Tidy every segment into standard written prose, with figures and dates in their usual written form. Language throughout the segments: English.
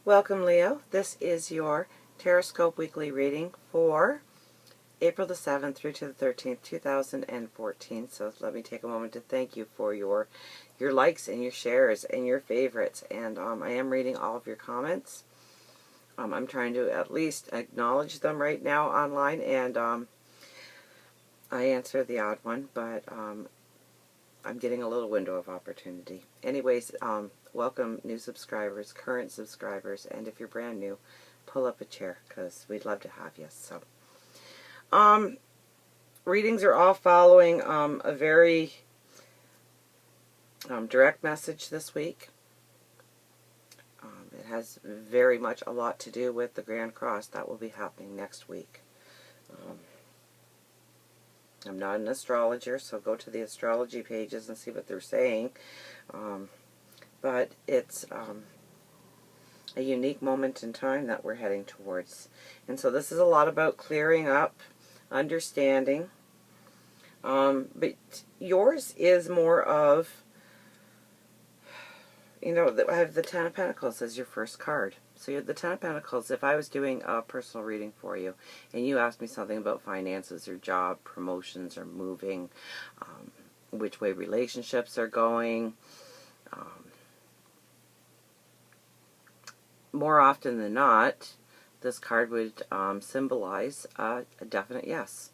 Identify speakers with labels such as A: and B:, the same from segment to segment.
A: Welcome, Leo. This is your Tarotscope weekly reading for April the 7th through to the 13th, 2014. So let me take a moment to thank you for your likes and your shares and your favorites. And I am reading all of your comments. I'm trying to at least acknowledge them right now online, and I answer the odd one, but I'm getting a little window of opportunity. Anyways, welcome new subscribers, current subscribers, and if you're brand new, pull up a chair because we'd love to have you. So, readings are all following a very direct message this week. It has very much a lot to do with the Grand Cross that will be happening next week. I'm not an astrologer, so go to the astrology pages and see what they're saying. But it's a unique moment in time that we're heading towards. And so this is a lot about clearing up, understanding. But yours is more of, you know, I have the Ten of Pentacles as your first card. So you have the Ten of Pentacles. If I was doing a personal reading for you and you asked me something about finances or job, promotions or moving, which way relationships are going, more often than not, this card would symbolize a definite yes.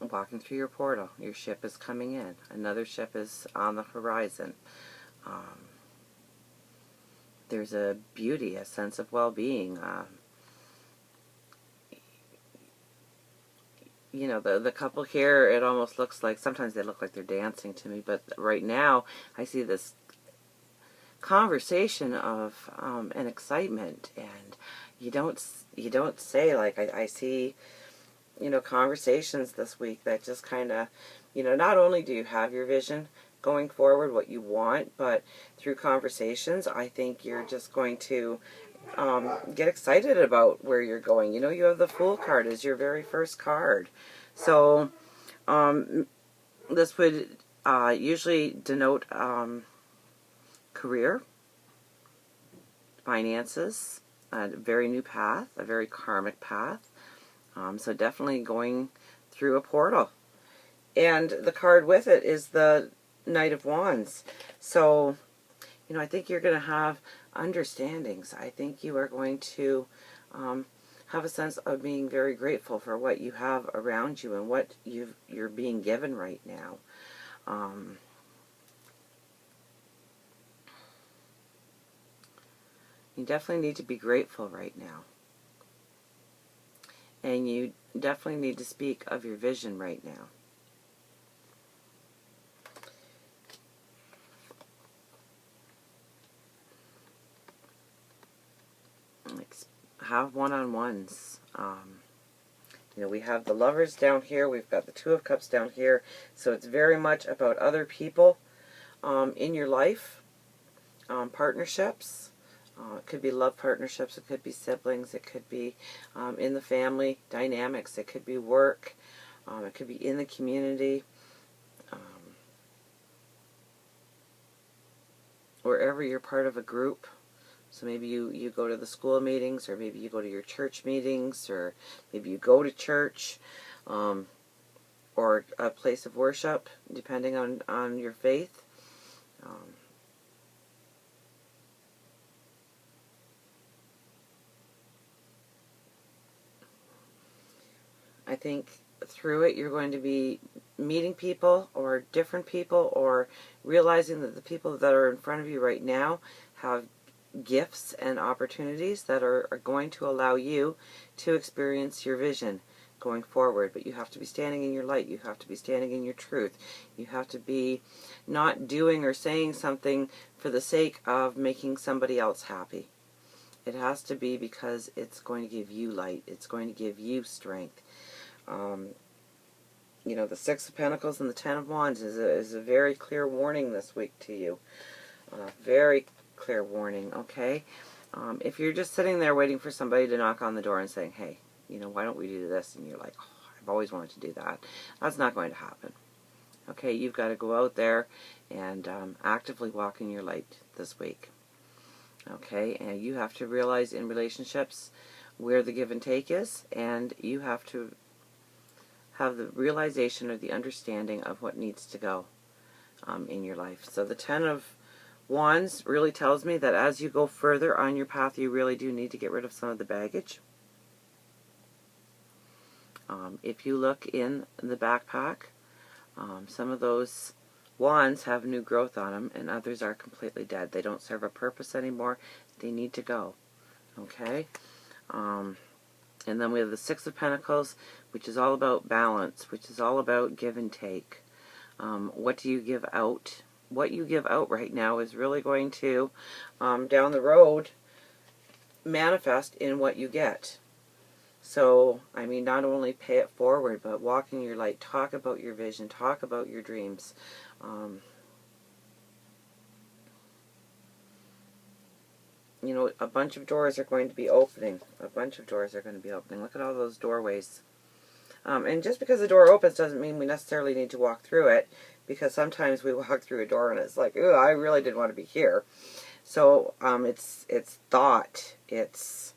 A: Walking through your portal, your ship is coming in. Another ship is on the horizon. There's a beauty, a sense of well-being. You know, the couple here, it almost looks like, sometimes they look like they're dancing to me, but right now I see this conversation of an excitement, and you don't say, like, I see, you know, conversations this week that just kind of, you know, not only do you have your vision going forward, what you want, but through conversations, I think you're just going to get excited about where you're going. You know, you have the Fool card as your very first card. So this would usually denote career, finances, a very new path, a very karmic path. So definitely going through a portal. And the card with it is the Knight of Wands. So, you know, I think you're going to have understandings. I think you are going to have a sense of being very grateful for what you have around you and what you're being given right now. You definitely need to be grateful right now. And you definitely need to speak of your vision right now. Have one-on-ones. You know, we have the Lovers down here. We've got the Two of Cups down here. So it's very much about other people in your life, partnerships. It could be love partnerships, it could be siblings, it could be in the family dynamics, it could be work, it could be in the community, wherever you're part of a group. So maybe you go to the school meetings, or maybe you go to your church meetings, or maybe you go to church, or a place of worship, depending on your faith. I think through it you're going to be meeting people, or different people, or realizing that the people that are in front of you right now have gifts and opportunities that are going to allow you to experience your vision going forward. But you have to be standing in your light. You have to be standing in your truth. You have to be not doing or saying something for the sake of making somebody else happy. It has to be because it's going to give you light. It's going to give you strength. You know, the Six of Pentacles and the Ten of Wands is a very clear warning this week to you. Very clear warning, okay? If you're just sitting there waiting for somebody to knock on the door and saying, hey, you know, why don't we do this? And you're like, oh, I've always wanted to do that. That's not going to happen. Okay, you've got to go out there and actively walk in your light this week. Okay, and you have to realize in relationships where the give and take is, and you have to have the realization or the understanding of what needs to go in your life. So the Ten of Wands really tells me that as you go further on your path, you really do need to get rid of some of the baggage. If you look in the backpack, some of those wands have new growth on them, and others are completely dead. They don't serve a purpose anymore. They need to go. Okay? And then we have the Six of Pentacles, which is all about balance, which is all about give and take. What do you give out? What you give out right now is really going to, down the road, manifest in what you get. So, I mean, not only pay it forward, but walk in your light. Talk about your vision. Talk about your dreams. You know, a bunch of doors are going to be opening. A bunch of doors are going to be opening. Look at all those doorways. And just because the door opens doesn't mean we necessarily need to walk through it, because sometimes we walk through a door and it's like, ooh, I really didn't want to be here. So it's thought. It's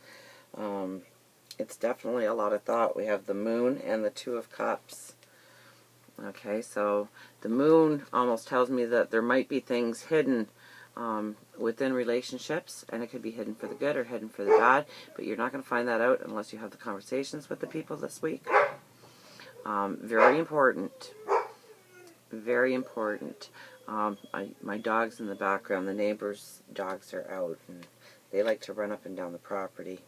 A: definitely a lot of thought. We have the Moon and the Two of Cups. Okay, so the Moon almost tells me that there might be things hidden within relationships, and it could be hidden for the good or hidden for the bad, but you're not going to find that out unless you have the conversations with the people this week. Very important. Very important. My dog's in the background. The neighbors' dogs are out, and they like to run up and down the property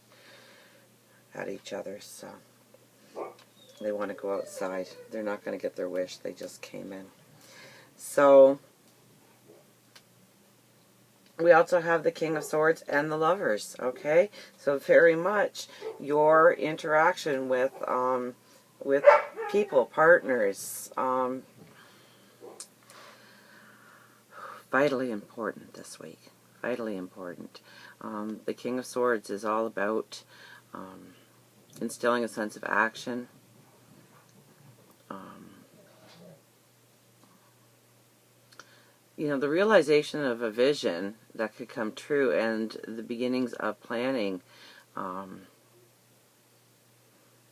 A: at each other, so they want to go outside. They're not going to get their wish. They just came in. So we also have the King of Swords and the Lovers, okay? So very much your interaction with people, partners, vitally important this week. Vitally important. The King of Swords is all about instilling a sense of action. You know, the realization of a vision that could come true and the beginnings of planning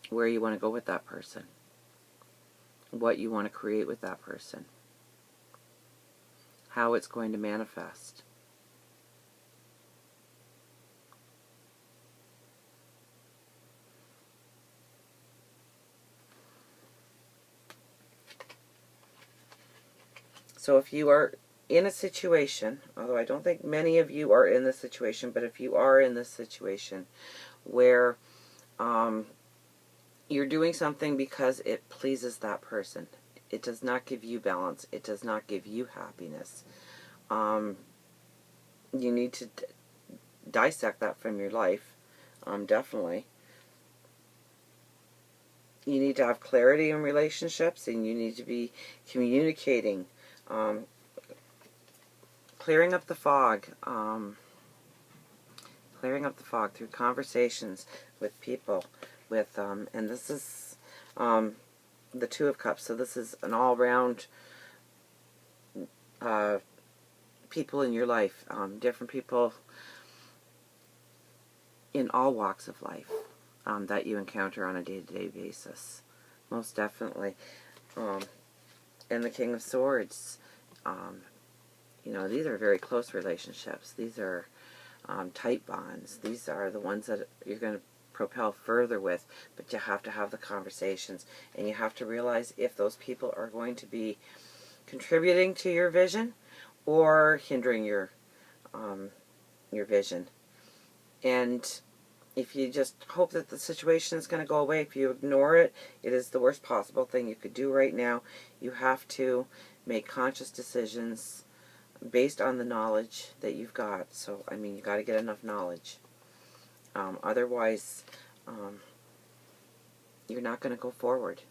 A: where you want to go with that person, what you want to create with that person, how it's going to manifest. So if you are in a situation, although I don't think many of you are in this situation, but if you are in this situation where you're doing something because it pleases that person, it does not give you balance, it does not give you happiness, you need to dissect that from your life, definitely. You need to have clarity in relationships, and you need to be communicating, clearing up the fog through conversations with people, with and this is the Two of Cups, so this is an all-round people in your life, different people in all walks of life that you encounter on a day-to-day basis, most definitely. And the King of Swords, you know, these are very close relationships. These are tight bonds. These are the ones that you're going to propel further with, but you have to have the conversations, and you have to realize if those people are going to be contributing to your vision or hindering your vision. And if you just hope that the situation is going to go away, if you ignore it, it is the worst possible thing you could do right now. You have to make conscious decisions based on the knowledge that you've got. So, I mean, you got to get enough knowledge. Otherwise, you're not going to go forward.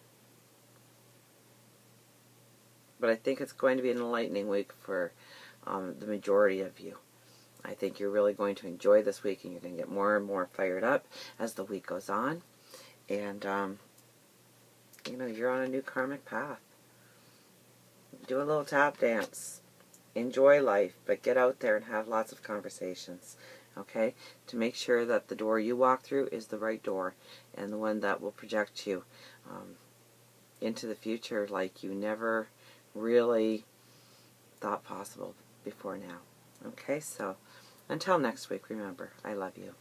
A: But I think it's going to be an enlightening week for the majority of you. I think you're really going to enjoy this week, and you're going to get more and more fired up as the week goes on. And, you know, you're on a new karmic path. Do a little tap dance. Enjoy life, but get out there and have lots of conversations, okay? To make sure that the door you walk through is the right door and the one that will project you into the future like you never really thought possible before now. Okay, so until next week, remember, I love you.